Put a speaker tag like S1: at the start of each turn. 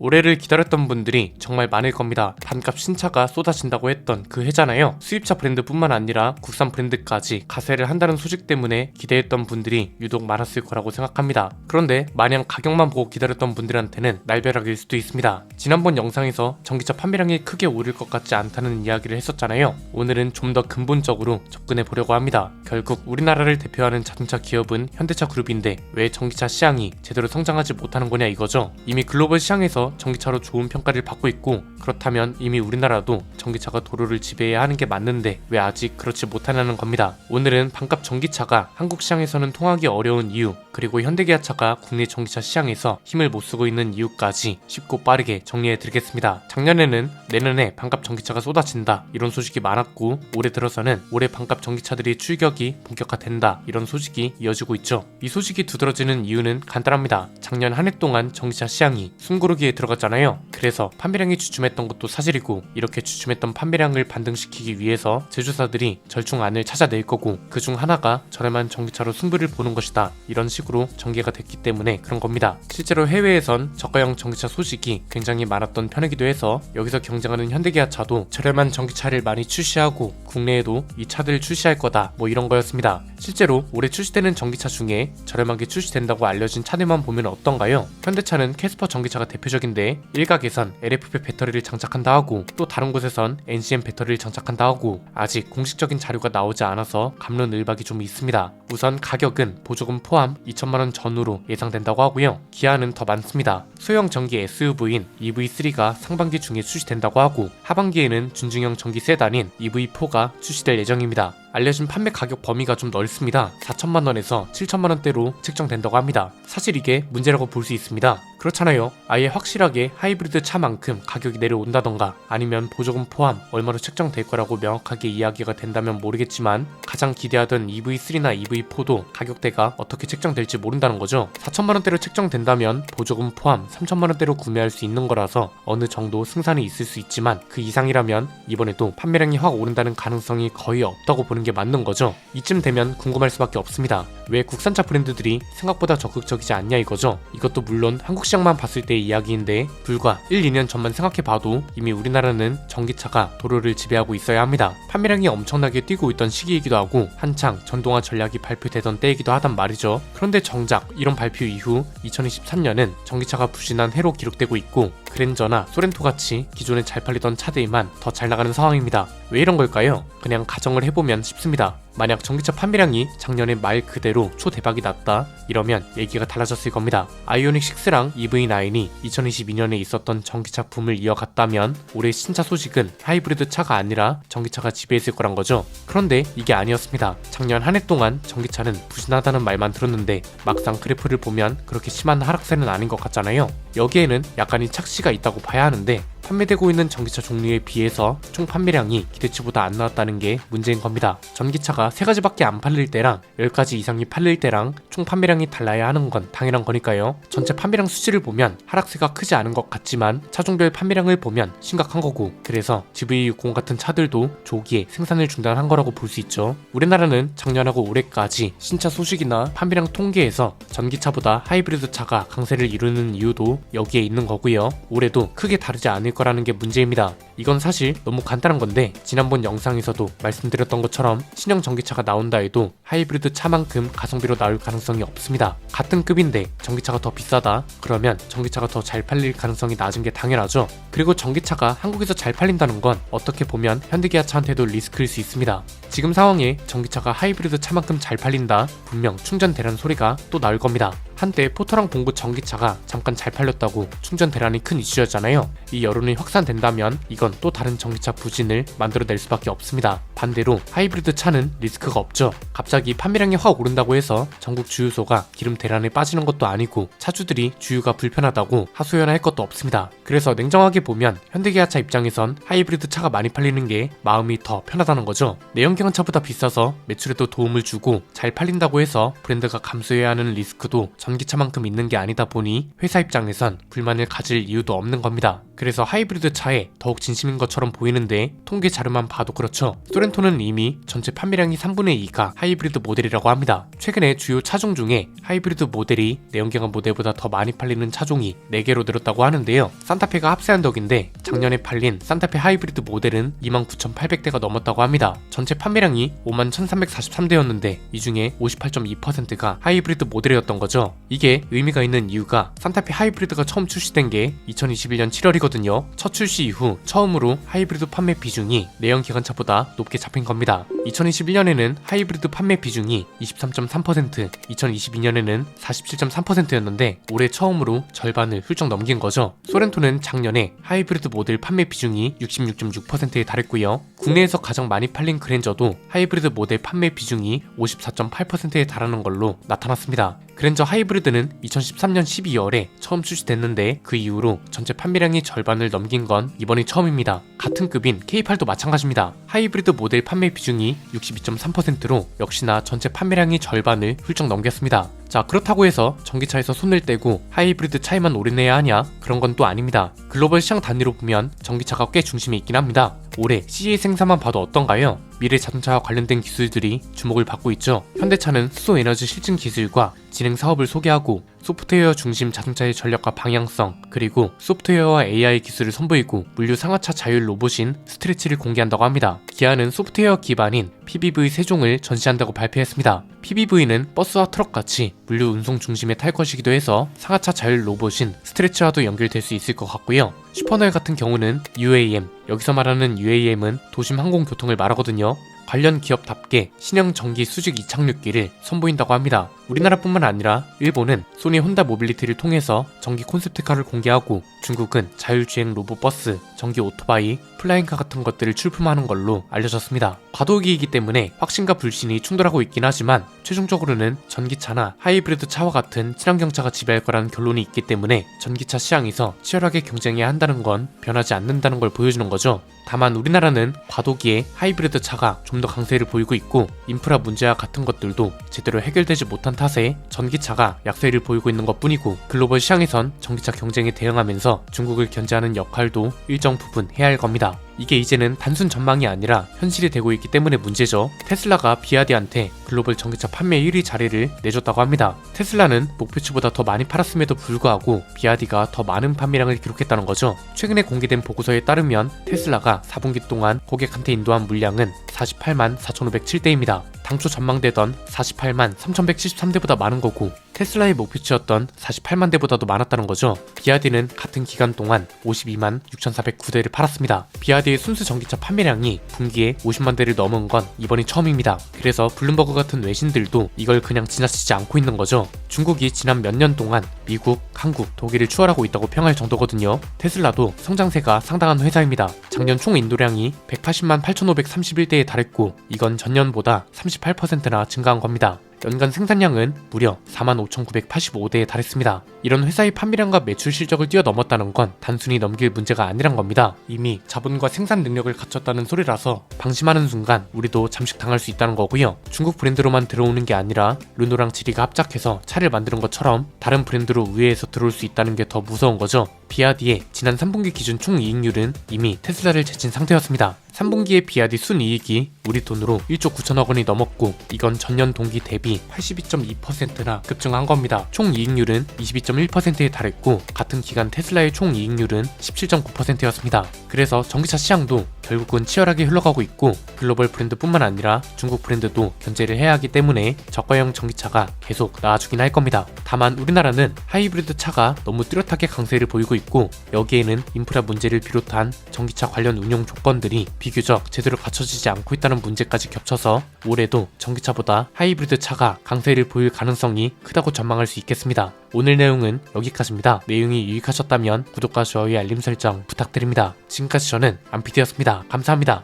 S1: 올해를 기다렸던 분들이 정말 많을 겁니다. 반값 신차가 쏟아진다고 했던 그 해잖아요. 수입차 브랜드뿐만 아니라 국산 브랜드까지 가세를 한다는 소식 때문에 기대했던 분들이 유독 많았을 거라고 생각합니다. 그런데 마냥 가격만 보고 기다렸던 분들한테는 날벼락일 수도 있습니다. 지난번 영상에서 전기차 판매량이 크게 오를 것 같지 않다는 이야기를 했었잖아요. 오늘은 좀 더 근본적으로 접근해 보려고 합니다. 결국 우리나라를 대표하는 자동차 기업은 현대차 그룹인데 왜 전기차 시장이 제대로 성장하지 못하는 거냐 이거죠. 이미 글로벌 시장에서 전기차로 좋은 평가를 받고 있고, 그렇다면 이미 우리나라도 전기차가 도로를 지배해야 하는 게 맞는데 왜 아직 그렇지 못하냐는 겁니다. 오늘은 반값 전기차가 한국 시장에서는 통하기 어려운 이유, 그리고 현대기아차가 국내 전기차 시장에서 힘을 못 쓰고 있는 이유까지 쉽고 빠르게 정리해 드리겠습니다. 작년에는 내년에 반값 전기차가 쏟아진다 이런 소식이 많았고, 올해 들어서는 올해 반값 전기차들이 출격이 본격화된다 이런 소식이 이어지고 있죠. 이 소식이 두드러지는 이유는 간단합니다. 작년 한 해 동안 전기차 시장이 숨고르기에 들어갔잖아요. 그래서 판매량이 주춤했던 것도 사실이고, 이렇게 주춤했던 판매량을 반등시키기 위해서 제조사들이 절충안을 찾아낼 거고, 그중 하나가 저렴한 전기차로 승부를 보는 것이다 이런 식으로 전개가 됐기 때문에 그런 겁니다. 실제로 해외에선 저가형 전기차 소식이 굉장히 많았던 편이기도 해서 여기서 경쟁하는 현대기아차도 저렴한 전기차를 많이 출시하고 국내에도 이 차들을 출시할 거다 뭐 이런 거였습니다. 실제로 올해 출시되는 전기차 중에 저렴하게 출시된다고 알려진 차들만 보면 어떤가요? 현대차는 캐스퍼 전기차가 대표적인데, 일각에선 LFP 배터리를 장착한다 하고 또 다른 곳에선 NCM 배터리를 장착한다 하고, 아직 공식적인 자료가 나오지 않아서 갑론을박이 좀 있습니다. 우선 가격은 보조금 포함 2천만원 전후로 예상된다고 하고요. 기한은 더 많습니다. 소형 전기 SUV인 EV3가 상반기 중에 출시된다고 하고, 하반기에는 준중형 전기 세단인 EV4가 출시될 예정입니다. 알려진 판매 가격 범위가 좀 넓습니다. 4천만원에서 7천만원대로 책정된다고 합니다. 사실 이게 문제라고 볼 수 있습니다. 그렇잖아요. 아예 확실하게 하이브리드 차만큼 가격이 내려온다던가, 아니면 보조금 포함 얼마로 책정될 거라고 명확하게 이야기가 된다면 모르겠지만, 가장 기대하던 EV3나 EV4도 가격대가 어떻게 책정될지 모른다는 거죠. 4천만원대로 책정된다면 보조금 포함 3천만원대로 구매할 수 있는 거라서 어느 정도 승산이 있을 수 있지만, 그 이상이라면 이번에도 판매량이 확 오른다는 가능성이 거의 없다고 보는 게 맞는 거죠. 이쯤 되면 궁금할 수밖에 없습니다. 왜 국산차 브랜드들이 생각보다 적극적이지 않냐 이거죠. 이것도 물론 한국 시장만 봤을 때의 이야기인데, 불과 1, 2년 전만 생각해봐도 이미 우리나라는 전기차가 도로를 지배하고 있어야 합니다. 판매량이 엄청나게 뛰고 있던 시기이기도 하고, 한창 전동화 전략이 발표되던 때이기도 하단 말이죠. 그런데 정작 이런 발표 이후 2023년은 전기차가 부진한 해로 기록되고 있고, 그랜저나 소렌토 같이 기존에 잘 팔리던 차들만 더 잘 나가는 상황입니다. 왜 이런 걸까요? 그냥 가정을 해보면 쉽습니다. 만약 전기차 판매량이 작년에 말 그대로 초대박이 났다 이러면 얘기가 달라졌을 겁니다. 아이오닉 6랑 EV9이 2022년에 있었던 전기차 붐을 이어갔다면 올해 신차 소식은 하이브리드 차가 아니라 전기차가 지배했을 거란 거죠. 그런데 이게 아니었습니다. 작년 한 해 동안 전기차는 부진하다는 말만 들었는데, 막상 그래프를 보면 그렇게 심한 하락세는 아닌 것 같잖아요. 여기에는 약간의 착시가 있다고 봐야 하는데, 판매되고 있는 전기차 종류에 비해서 총 판매량이 기대치보다 안 나왔다는 게 문제인 겁니다. 전기차가 3가지밖에 안 팔릴 때랑 10가지 이상이 팔릴 때랑 총 판매량이 달라야 하는 건 당연한 거니까요. 전체 판매량 수치를 보면 하락세가 크지 않은 것 같지만 차종별 판매량을 보면 심각한 거고, 그래서 GV60 같은 차들도 조기에 생산을 중단한 거라고 볼 수 있죠. 우리나라는 작년하고 올해까지 신차 소식이나 판매량 통계에서 전기차보다 하이브리드 차가 강세를 이루는 이유도 여기에 있는 거고요. 올해도 크게 다르지 않을 거라는 게 문제입니다. 이건 사실 너무 간단한 건데, 지난번 영상에서도 말씀드렸던 것처럼 신형 전기차가 나온다 해도 하이브리드 차만큼 가성비로 나올 가능성이 없습니다. 같은 급인데 전기차가 더 비싸다? 그러면 전기차가 더 잘 팔릴 가능성이 낮은 게 당연하죠. 그리고 전기차가 한국에서 잘 팔린다는 건 어떻게 보면 현대기아차한테도 리스크일 수 있습니다. 지금 상황에 전기차가 하이브리드 차만큼 잘 팔린다? 분명 충전되라는 소리가 또 나올 겁니다. 한때 포토랑 봉고 전기차가 잠깐 잘 팔렸다고 충전 대란이 큰 이슈였잖아요. 이 여론이 확산된다면 이건 또 다른 전기차 부진을 만들어낼 수밖에 없습니다. 반대로 하이브리드 차는 리스크가 없죠. 갑자기 판매량이 확 오른다고 해서 전국 주유소가 기름 대란에 빠지는 것도 아니고, 차주들이 주유가 불편하다고 하소연할 것도 없습니다. 그래서 냉정하게 보면 현대기아차 입장에선 하이브리드 차가 많이 팔리는 게 마음이 더 편하다는 거죠. 내연기관 차보다 비싸서 매출에도 도움을 주고, 잘 팔린다고 해서 브랜드가 감수해야 하는 리스크도 전기차만큼 있는 게 아니다 보니 회사 입장에선 불만을 가질 이유도 없는 겁니다. 그래서 하이브리드 차에 더욱 진심인 것처럼 보이는데, 통계 자료만 봐도 그렇죠. 소렌토는 이미 전체 판매량이 3분의 2가 하이브리드 모델이라고 합니다. 최근에 주요 차종 중에 하이브리드 모델이 내연기관 모델보다 더 많이 팔리는 차종이 4개로 늘었다고 하는데요. 산타페가 합세한 덕인데 작년에 팔린 산타페 하이브리드 모델은 29,800대가 넘었다고 합니다. 전체 판매량이 51,343대였는데 이 중에 58.2%가 하이브리드 모델이었던 거죠. 이게 의미가 있는 이유가 산타페 하이브리드가 처음 출시된 게 2021년 7월이거든요. 첫 출시 이후 처음으로 하이브리드 판매 비중이 내연기관차보다 높게 잡힌 겁니다. 2021년에는 하이브리드 판매 비중이 23.3%, 2022년에는 47.3%였는데 올해 처음으로 절반을 훌쩍 넘긴 거죠. 소렌토는 작년에 하이브리드 모델 판매 비중이 66.6%에 달했고요. 국내에서 가장 많이 팔린 그랜저도 하이브리드 모델 판매 비중이 54.8%에 달하는 걸로 나타났습니다. 그랜저 하이브리드는 2013년 12월에 처음 출시됐는데 그 이후로 전체 판매량이 절반을 넘긴 건 이번이 처음입니다. 같은 급인 K8도 마찬가지입니다. 하이브리드 모델 판매 비중이 62.3%로 역시나 전체 판매량이 절반을 훌쩍 넘겼습니다. 자, 그렇다고 해서 전기차에서 손을 떼고 하이브리드 차에만 올인해야 하냐? 그런 건 또 아닙니다. 글로벌 시장 단위로 보면 전기차가 꽤 중심에 있긴 합니다. 올해 CJ 생산만 봐도 어떤가요? 미래 자동차와 관련된 기술들이 주목을 받고 있죠. 현대차는 수소 에너지 실증 기술과 진행 사업을 소개하고 소프트웨어 중심 자동차의 전략과 방향성, 그리고 소프트웨어와 AI 기술을 선보이고 물류 상하차 자율 로봇인 스트레치를 공개한다고 합니다. 기아는 소프트웨어 기반인 PBV 3종을 전시한다고 발표했습니다. PBV는 버스와 트럭같이 물류 운송 중심의 탈 것이기도 해서 상하차 자율 로봇인 스트레치와도 연결될 수 있을 것 같고요. 슈퍼널 같은 경우는 UAM, 여기서 말하는 UAM은 도심 항공교통을 말하거든요. 관련 기업답게 신형 전기 수직 이착륙기를 선보인다고 합니다. 우리나라뿐만 아니라 일본은 소니 혼다 모빌리티를 통해서 전기 콘셉트카를 공개하고 중국은 자율주행 로봇버스, 전기 오토바이, 플라잉카 같은 것들을 출품하는 걸로 알려졌습니다. 과도기이기 때문에 확신과 불신이 충돌하고 있긴 하지만 최종적으로는 전기차나 하이브리드 차와 같은 친환경차가 지배할 거라는 결론이 있기 때문에 전기차 시장에서 치열하게 경쟁해야 한다는 건 변하지 않는다는 걸 보여주는 거죠. 다만 우리나라는 과도기에 하이브리드 차가 좀 더 강세를 보이고 있고 인프라 문제와 같은 것들도 제대로 해결되지 못한 탓에 전기차가 약세를 보이고 있는 것 뿐이고 글로벌 시장에선 전기차 경쟁에 대응하면서 중국을 견제하는 역할도 일정 부분 해야 할 겁니다. 이게 이제는 단순 전망이 아니라 현실이 되고 있기 때문에 문제죠. 테슬라가 비아디한테 글로벌 전기차 판매 1위 자리를 내줬다고 합니다. 테슬라는 목표치보다 더 많이 팔았음에도 불구하고 비아디가 더 많은 판매량을 기록했다는 거죠. 최근에 공개된 보고서에 따르면 테슬라가 4분기 동안 고객한테 인도한 물량은 48만 4,507대입니다. 당초 전망되던 48만 3,173대보다 많은 거고 테슬라의 목표치였던 48만 대보다도 많았다는 거죠. 비아디는 같은 기간 동안 52만 6,409대를 팔았습니다. 비아디의 순수 전기차 판매량이 분기에 50만 대를 넘은 건 이번이 처음입니다. 그래서 블룸버그 같은 외신들도 이걸 그냥 지나치지 않고 있는 거죠. 중국이 지난 몇 년 동안 미국, 한국, 독일을 추월하고 있다고 평할 정도거든요. 테슬라도 성장세가 상당한 회사입니다. 작년 총 인도량이 180만 8,531대에 달했고 이건 전년보다 38%나 증가한 겁니다. 연간 생산량은 무려 45,985대에 달했습니다. 이런 회사의 판매량과 매출 실적을 뛰어넘었다는 건 단순히 넘길 문제가 아니란 겁니다. 이미 자본과 생산 능력을 갖췄다는 소리라서 방심하는 순간 우리도 잠식당할 수 있다는 거고요. 중국 브랜드로만 들어오는 게 아니라 르노랑 지리가 합작해서 차를 만드는 것처럼 다른 브랜드로 우회해서 들어올 수 있다는 게 더 무서운 거죠. 비아디의 지난 3분기 기준 총이익률은 이미 테슬라를 제친 상태였습니다. 3분기의 비아디 순이익이 우리 돈으로 1조 9천억 원이 넘었고 이건 전년 동기 대비 82.2%나 급증한 겁니다. 총이익률은 22.1%에 달했고 같은 기간 테슬라의 총이익률은 17.9%였습니다. 그래서 전기차 시장도 결국은 치열하게 흘러가고 있고 글로벌 브랜드뿐만 아니라 중국 브랜드도 견제를 해야 하기 때문에 저가형 전기차가 계속 나아주긴 할 겁니다. 다만 우리나라는 하이브리드 차가 너무 뚜렷하게 강세를 보이고 있고 여기에는 인프라 문제를 비롯한 전기차 관련 운용 조건들이 비교적 제대로 갖춰지지 않고 있다는 문제까지 겹쳐서 올해도 전기차보다 하이브리드 차가 강세를 보일 가능성이 크다고 전망할 수 있겠습니다. 오늘 내용은 여기까지입니다. 내용이 유익하셨다면 구독과 좋아요 알림 설정 부탁드립니다. 지금까지 저는 안피디였습니다. 감사합니다.